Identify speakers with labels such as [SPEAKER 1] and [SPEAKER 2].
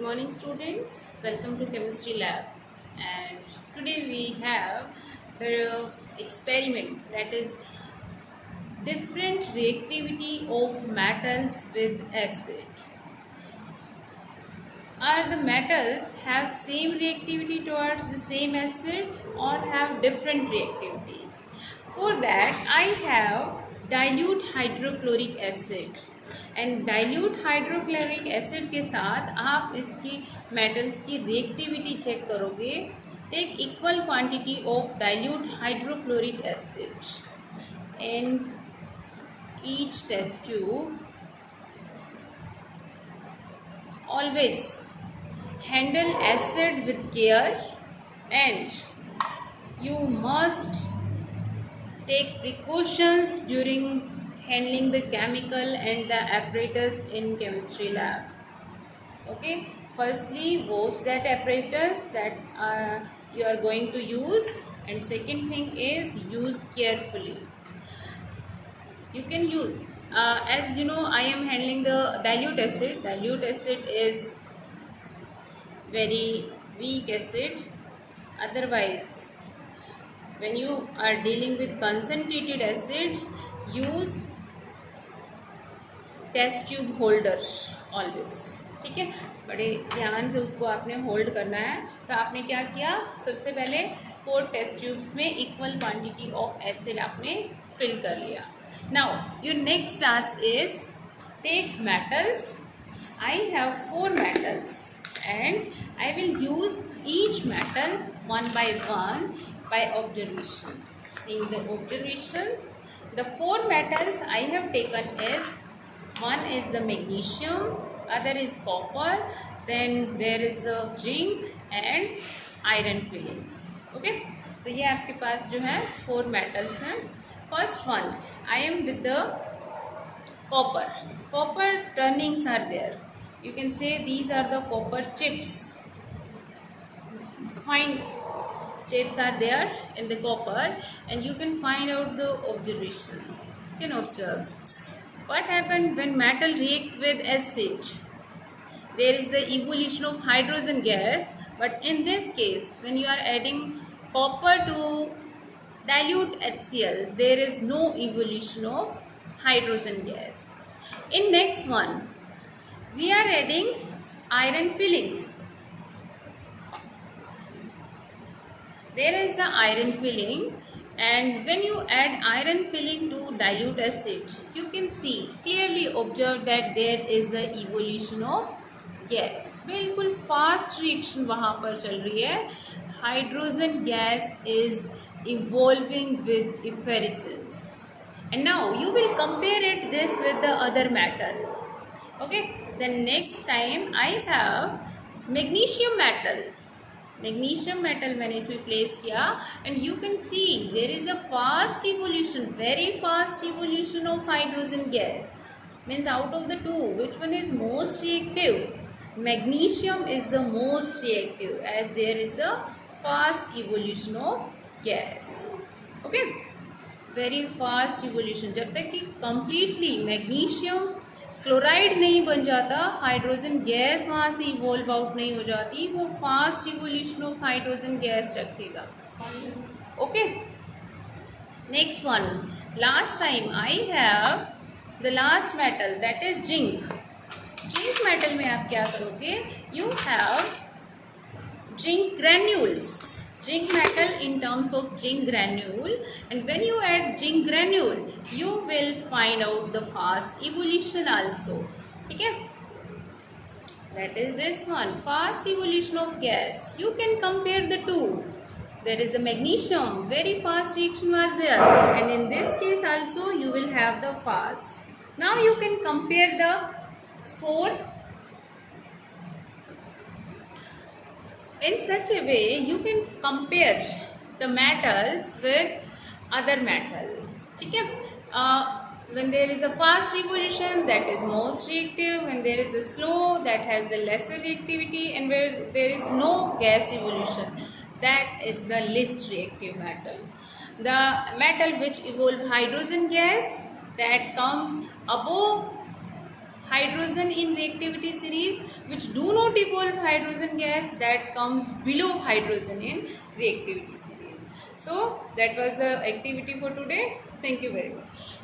[SPEAKER 1] Good morning, students. Welcome to Chemistry Lab. And today we have the experiment, that is different reactivity of metals with acid. Are the metals have same reactivity towards the same acid or have different reactivities? For that I have dilute hydrochloric acid. And dilute hydrochloric acid के साथ आप इसकी metals की reactivity check करोगे. Take equal quantity of dilute hydrochloric acid in each test tube. Always handle acid with care and you must take precautions during handling the chemical and the apparatus in chemistry lab. Okay, firstly wash that apparatus that you are going to use, and second thing is use carefully. You can use as you know, I am handling the dilute acid. Dilute acid is very weak acid. Otherwise, when you are dealing with concentrated acid, use test tube holder always. ठीक है, बड़े ध्यान से उसको आपने hold करना है. तो आपने क्या किया, सबसे पहले 4 टेस्ट ट्यूब्स में इक्वल क्वांटिटी ऑफ एसिड आपने फिल कर लिया. Now your next task is take metals. I have 4 metals and I will use each metal one by one by observation. Seeing the observation, the 4 metals I have taken is, one is the magnesium, other is copper, then there is the zinc and iron fillings. Okay, तो ये आपके पास जो है 4 metals हैं. First one, I am with the copper. Copper turnings are there. You can say these are the copper chips. Fine chips are there in the copper, and you can find out the observation. You can observe what happened when metal react with acid. There is the evolution of hydrogen gas, but in this case, when you are adding copper to dilute HCl, there is no evolution of hydrogen gas. In next one, we are adding iron fillings. There is the iron filling, and when you add iron filling to dilute acid, you can see clearly observe that there is the evolution of gas. बिल्कुल fast reaction वहाँ पर चल रही है. Hydrogen gas is evolving with effervescence, and now you will compare it this with the other metal. Okay, then next time I have magnesium metal. Magnesium metal मैंने इसमें place किया, and you can see there is a fast evolution, very fast evolution of hydrogen gas. Means out of the two, which one is most reactive? Magnesium is the most reactive, as there is the fast evolution of gas. Okay, very fast evolution. जब तक कि completely magnesium chloride नहीं बन जाता, hydrogen gas वहाँ से evolve out नहीं हो जाती, वो fast evolution of hydrogen gas रखेगा. Okay, next one, last time I have the last metal, that is zinc. Zinc metal में आप क्या करोगे, you have zinc granules. Zinc metal in terms of zinc granule, and when you add zinc granule, you will find out the fast evolution also. ठीक है, that is this one, fast evolution of gas. You can compare the two. There is the magnesium, very fast reaction was there, and in this case also you will have the fast. Now you can compare the 4. In such a way, you can compare the metals with other metal. ठीक है, when there is a fast evolution, that is most reactive. When there is a slow, that has the lesser reactivity, and where there is no gas evolution, that is the least reactive metal. The metal which evolve hydrogen gas, that comes above hydrogen in reactivity series, which do not evolve hydrogen gas, that comes below hydrogen in reactivity series. So that was the activity for today. Thank you very much.